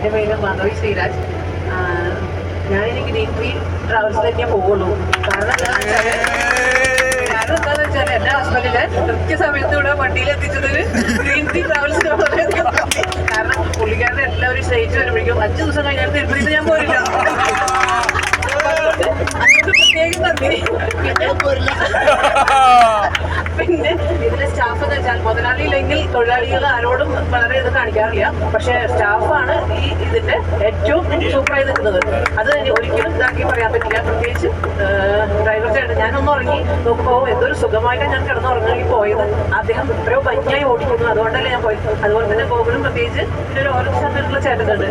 എൻ്റെ പേര് മാധവി ശ്രീരാജ്. ഞാനിനി ഗ്രീൻ ട്രീ ട്രാവൽസിലേക്കേ പോവുള്ളൂ. കാരണം എന്താണെന്ന് വെച്ചാൽ എൻ്റെ ഹസ്ബൻഡിനെ കൃത്യസമയത്ത് ഇവിടെ വണ്ടിയിൽ എത്തിച്ചതിന് ഗ്രീൻ ട്രീ ട്രാവൽസിന് വളരെയധികം നന്ദി. കാരണം പുള്ളിക്കാരുടെ എല്ലാവരും സ്റ്റേറ്റ് വരുമ്പോഴേക്കും 5 ദിവസം കഴിഞ്ഞാൽ തിരുപ്പതിന്ന് ഞാൻ പോരില്ല. പ്രത്യേകം നന്ദി. പിന്നെ ഇതിലെ സ്റ്റാഫ് എന്ന് വെച്ചാൽ മുതലാളിയില്ലെങ്കിൽ തൊഴിലാളികൾ ആരോടും വളരെ ഇത് കാണിക്കാറില്ല. പക്ഷെ സ്റ്റാഫാണ് ഈ ഇതിന്റെ ഏറ്റവും സൂപ്പറായി നിൽക്കുന്നത്. അത് ഒരിക്കലും ഇതാക്കി പറയാൻ പറ്റില്ല. പ്രത്യേകിച്ച് ഡ്രൈവർ ചേട്ടൻ, ഞാനൊന്ന് ഉറങ്ങി നോക്കുമ്പോൾ എന്തൊരു സുഖമായിട്ടാണ് ഞാൻ കിടന്നുറങ്ങി പോയത്. അദ്ദേഹം എത്രയോ ഭംഗിയായി ഓടിക്കുന്നു, അതുകൊണ്ടല്ലേ ഞാൻ പോയത്. അതുപോലെ തന്നെ ഗോകുലും പ്രത്യേകിച്ച് പിന്നെ ഒരു ഓരോ സ്ഥലത്തുള്ള ചേട്ടനുണ്ട്,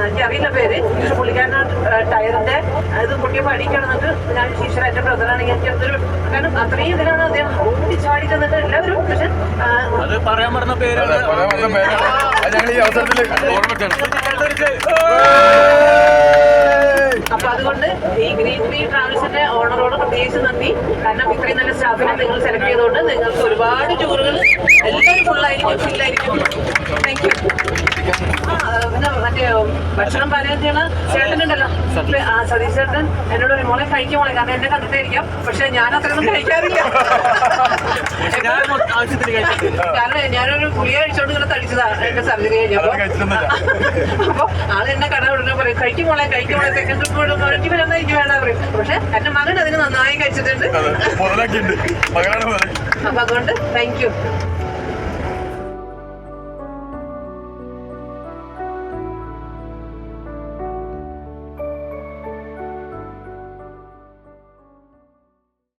എനിക്കറിയില്ല പേര്. പക്ഷെ പുള്ളിക്കാരൻ ടയറിന്റെ ഇത് പൊട്ടിയ പടി കിടന്നിട്ട് ഞാൻ ശീശ്വര എന്റെ ബ്രദറാണെങ്കിൽ എനിക്ക് എന്തൊരു, കാരണം അത്രയും ഇതിലാണ് അദ്ദേഹം ഓടിച്ചാടി ചെന്നിട്ട് എല്ലാവരും. പക്ഷെ അത് പറയാൻ പറഞ്ഞ പേരാണ്. അപ്പൊ അതുകൊണ്ട് ഈ ഗ്രീൻ ട്രീ ട്രാവൽസിന്റെ ഓണറോട് പ്രത്യേകിച്ച് നന്ദി. കാരണം ഇത്രയും നല്ല സ്റ്റാഫിനെ നിങ്ങൾ സെലക്ട് ചെയ്തുകൊണ്ട് നിങ്ങൾക്ക് ഒരുപാട് ടൂറുകൾ എല്ലാവരും ഫുള്ളായിരിക്കും, ഫില്ലായിരിക്കും. Thank you. പിന്നെ മറ്റേ ഭക്ഷണം പാചകം ചെയ്യണ ചേട്ടനുണ്ടല്ലോ, സതീഷ് ചേട്ടൻ എന്നോട് ഒരു മോളെ കഴിക്കും മോളെ, കാരണം എന്നെ കണ്ടിട്ടായിരിക്കാം. പക്ഷെ ഞാൻ അത്രയൊന്നും കഴിക്കാറില്ല. കാരണം ഞാനൊരു ഗുളിക കഴിച്ചോണ്ട് ഇങ്ങനെ തടിച്ചതാ എന്റെ സർജറി കഴിഞ്ഞപ്പോ. അപ്പൊ ആള് എന്നെ കട ഉടനെ പറയും കഴിക്കും മോളെ, കഴിക്കും മോളെ, സെക്കൻഡ് ട്രിപ്പ് എനിക്ക് വരുന്ന എനിക്ക് വേണ്ട പറയും. പക്ഷെ എന്റെ മകൻ അതിന് നന്നായി കഴിച്ചിട്ടുണ്ട്. അപ്പൊ അതുകൊണ്ട് താങ്ക് യു.